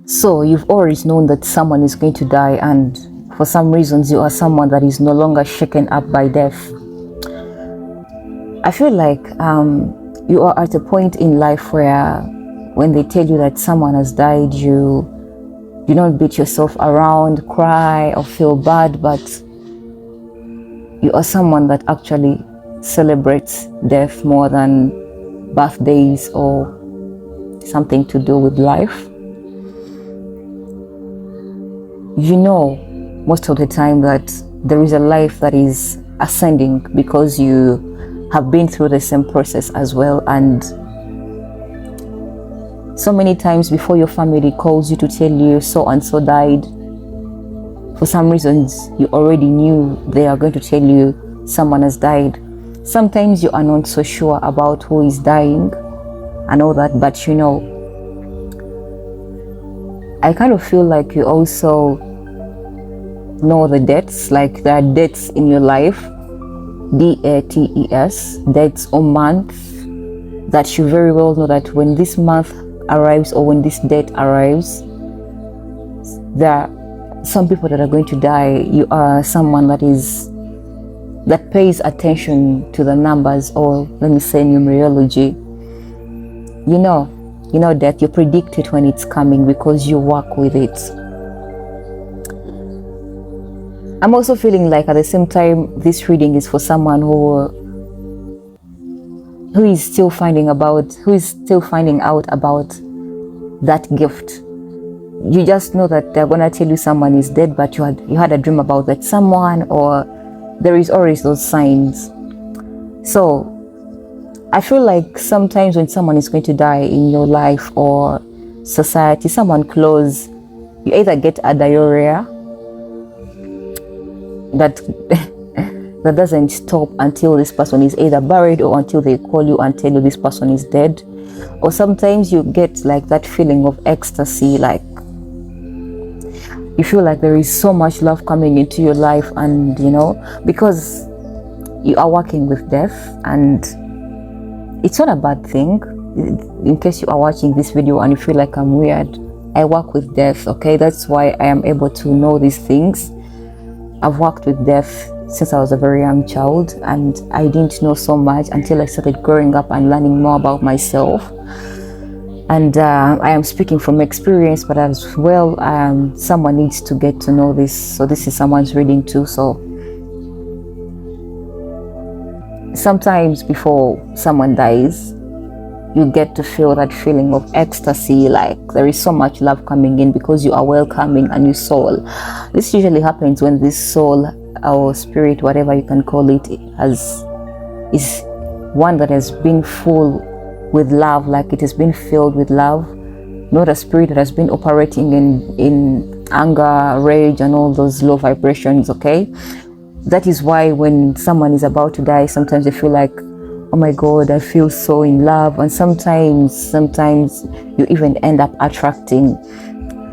So you've always known that someone is going to die, and for some reasons you are someone that is no longer shaken up by death. I feel like you are at a point in life where when they tell you that someone has died, you don't beat yourself around, cry or feel bad, but you are someone that actually celebrates death more than birthdays or something to do with life. You know most of the time that there is a life that is ascending because you have been through the same process as well, and so many times before your family calls you to tell you so and so died, for some reasons you already knew they are going to tell you someone has died. Sometimes you are not so sure about who is dying and all that, but you know, I kind of feel like you also know the dates, like there are dates in your life, dates, dates or month, that you very well know that when this month arrives or when this date arrives, there are some people that are going to die. You are someone that pays attention to the numbers, or let me say numerology. You know that you predict it when it's coming because you work with it. I'm also feeling like at the same time this reading is for someone who is still finding out about that gift. You just know that they're gonna tell you someone is dead, but you had a dream about that someone, or there is always those signs. So I feel like sometimes when someone is going to die in your life or society, someone close, you either get a diarrhea that that doesn't stop until this person is either buried or until they call you and tell you this person is dead. Or sometimes you get like that feeling of ecstasy, like you feel like there is so much love coming into your life, and you know, because you are working with death, and it's not a bad thing. In case you are watching this video and you feel like I'm weird, I work with death, okay? That's why I am able to know these things. I've worked with death since I was a very young child, and I didn't know so much until I started growing up and learning more about myself. And I am speaking from experience, but as well, someone needs to get to know this. So this is someone's reading too. So sometimes before someone dies, you get to feel that feeling of ecstasy, like there is so much love coming in because you are welcoming a new soul. This usually happens when this soul or spirit, whatever you can call it, is one that has been full with love, like it has been filled with love, not a spirit that has been operating in anger, rage, and all those low vibrations, okay? That is why when someone is about to die, sometimes they feel like, oh my God, I feel so in love. And sometimes you even end up attracting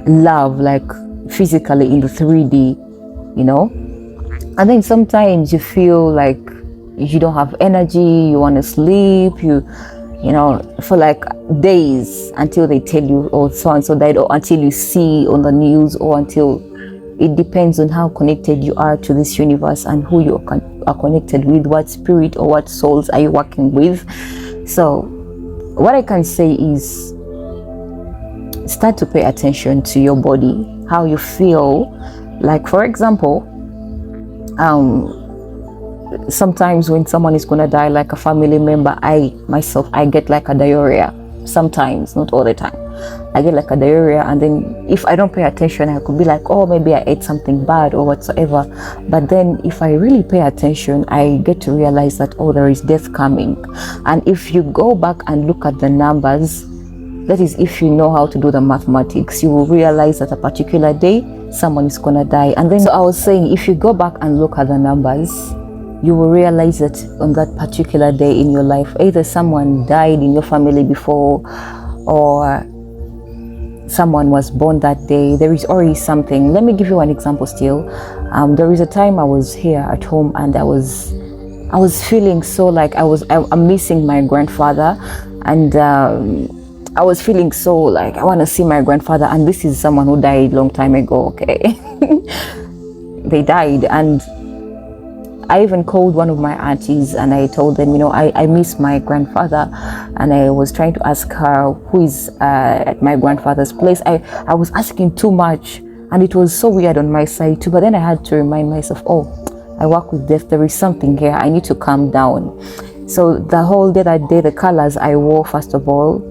love, like physically in the 3D, you know? And then sometimes you feel like you don't have energy, you want to sleep, you know, for like days until they tell you, oh, so and so died, or until you see on the news, or until, it depends on how connected you are to this universe and who you are connected with, what spirit or what souls are you working with. So what I can say is start to pay attention to your body, how you feel. Like, for example, sometimes when someone is gonna die, like a family member, I get like a diarrhea. Sometimes, not all the time, I get like a diarrhea, and then if I don't pay attention, I could be like, oh, maybe I ate something bad or whatsoever. But then if I really pay attention, I get to realize that, oh, there is death coming. And if you go back and look at the numbers, that is, if you know how to do the mathematics, you will realize that a particular day someone is gonna die. And then, so I was saying, if you go back and look at the numbers, you will realize that on that particular day in your life, either someone died in your family before, or someone was born that day. There is already something. Let me give you an example still. There is a time I was here at home, and I was feeling so like I'm missing my grandfather, and I was feeling so like I want to see my grandfather, and this is someone who died long time ago. Okay. They died, and I even called one of my aunties and I told them, I miss my grandfather, and I was trying to ask her who is at my grandfather's place. I was asking too much, and it was so weird on my side too, but then I had to remind myself, oh, I work with death, there is something here, I need to calm down. So the whole day, that day, the colors I wore, first of all,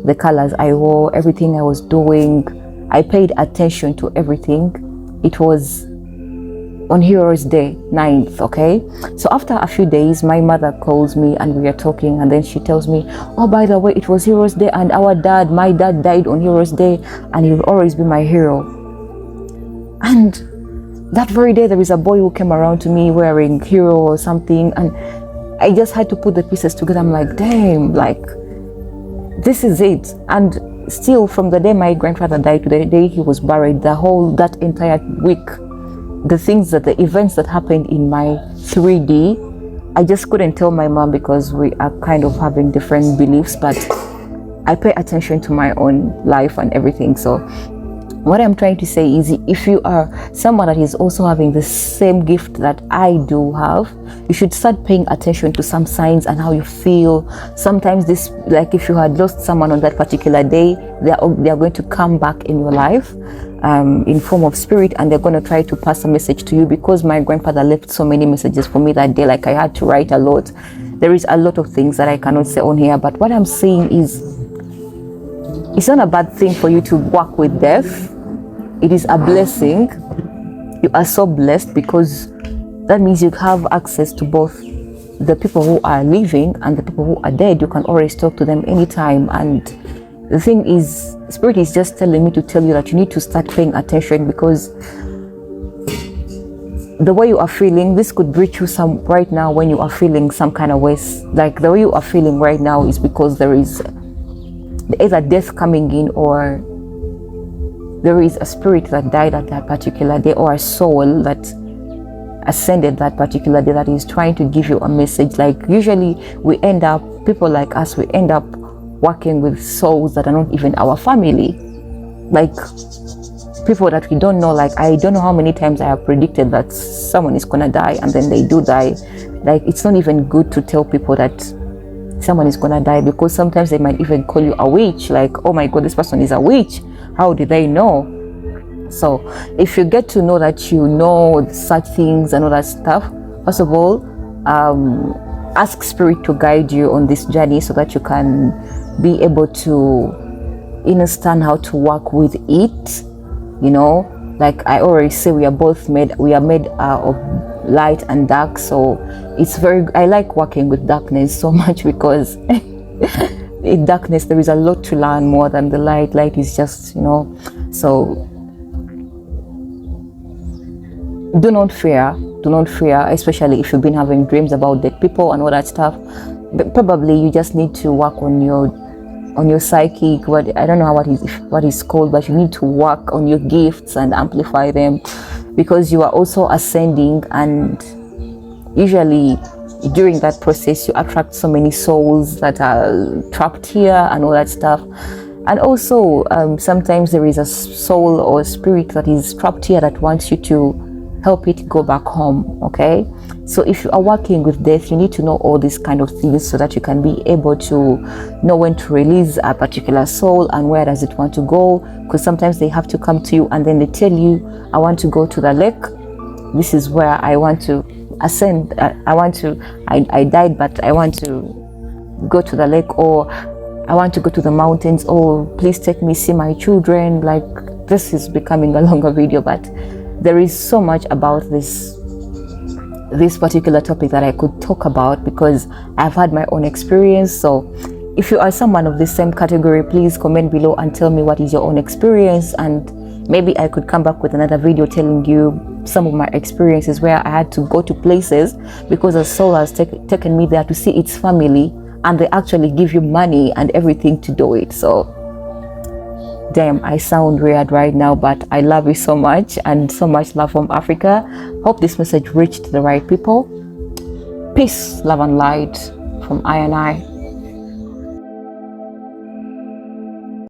the colors I wore, everything I was doing, I paid attention to everything. It was on Heroes Day 9th, okay? So after a few days, my mother calls me and we are talking, and then she tells me, oh, by the way, it was Heroes Day, and my dad died on Heroes Day, and he'll always be my hero. And that very day, there is a boy who came around to me wearing hero or something, and I just had to put the pieces together. I'm like, damn, like, this is it. And still, from the day my grandfather died to the day he was buried, that entire week, the events that happened in my 3D, I just couldn't tell my mom because we are kind of having different beliefs, but I pay attention to my own life and everything. So what I'm trying to say is, if you are someone that is also having the same gift that I do have, you should start paying attention to some signs and how you feel. Sometimes this, like if you had lost someone on that particular day, they are going to come back in your life in form of spirit, and they're going to try to pass a message to you. Because my grandfather left so many messages for me that day, like I had to write a lot. There is a lot of things that I cannot say on here, but what I'm saying is, it's not a bad thing for you to work with death. It is a blessing. You are so blessed, because that means you have access to both the people who are living and the people who are dead. You can always talk to them anytime. And the thing is, Spirit is just telling me to tell you that you need to start paying attention, because the way you are feeling, this could reach you right now when you are feeling some kind of ways. Like the way you are feeling right now is because there is either death coming in, or there is a spirit that died at that particular day, or a soul that ascended that particular day that is trying to give you a message. Like usually people like us, we end up working with souls that are not even our family, like people that we don't know. Like I don't know how many times I have predicted that someone is gonna die, and then they do die. Like it's not even good to tell people that someone is gonna die, because sometimes they might even call you a witch. Like, oh my god, this person is a witch, how did they know? So if you get to know that you know such things and all that stuff, first of all, ask Spirit to guide you on this journey, so that you can be able to understand how to work with it. Like I already say, we are made of light and dark. So I like working with darkness so much, because in darkness there is a lot to learn more than the light. Light is just, so do not fear, especially if you've been having dreams about dead people and all that stuff. But probably you just need to work on your psychic, I don't know what is called, but you need to work on your gifts and amplify them, because you are also ascending, and usually during that process you attract so many souls that are trapped here and all that stuff. And also sometimes there is a soul or a spirit that is trapped here that wants you to help it go back home. Okay, so if you are working with death, you need to know all these kind of things, so that you can be able to know when to release a particular soul and where does it want to go. Because sometimes they have to come to you and then they tell you, I want to go to the lake, this is where I want to ascend, I died, but I want to go to the lake, or I want to go to the mountains, or please take me see my children. Like, this is becoming a longer video, but there is so much about this particular topic that I could talk about, because I've had my own experience. So if you are someone of the same category, please comment below and tell me what is your own experience, and maybe I could come back with another video telling you some of my experiences where I had to go to places because a soul has taken me there to see its family, and they actually give you money and everything to do it. So damn, I sound weird right now, but I love you so much, and so much love from Africa. Hope this message reached the right people. Peace, love and light from I and I.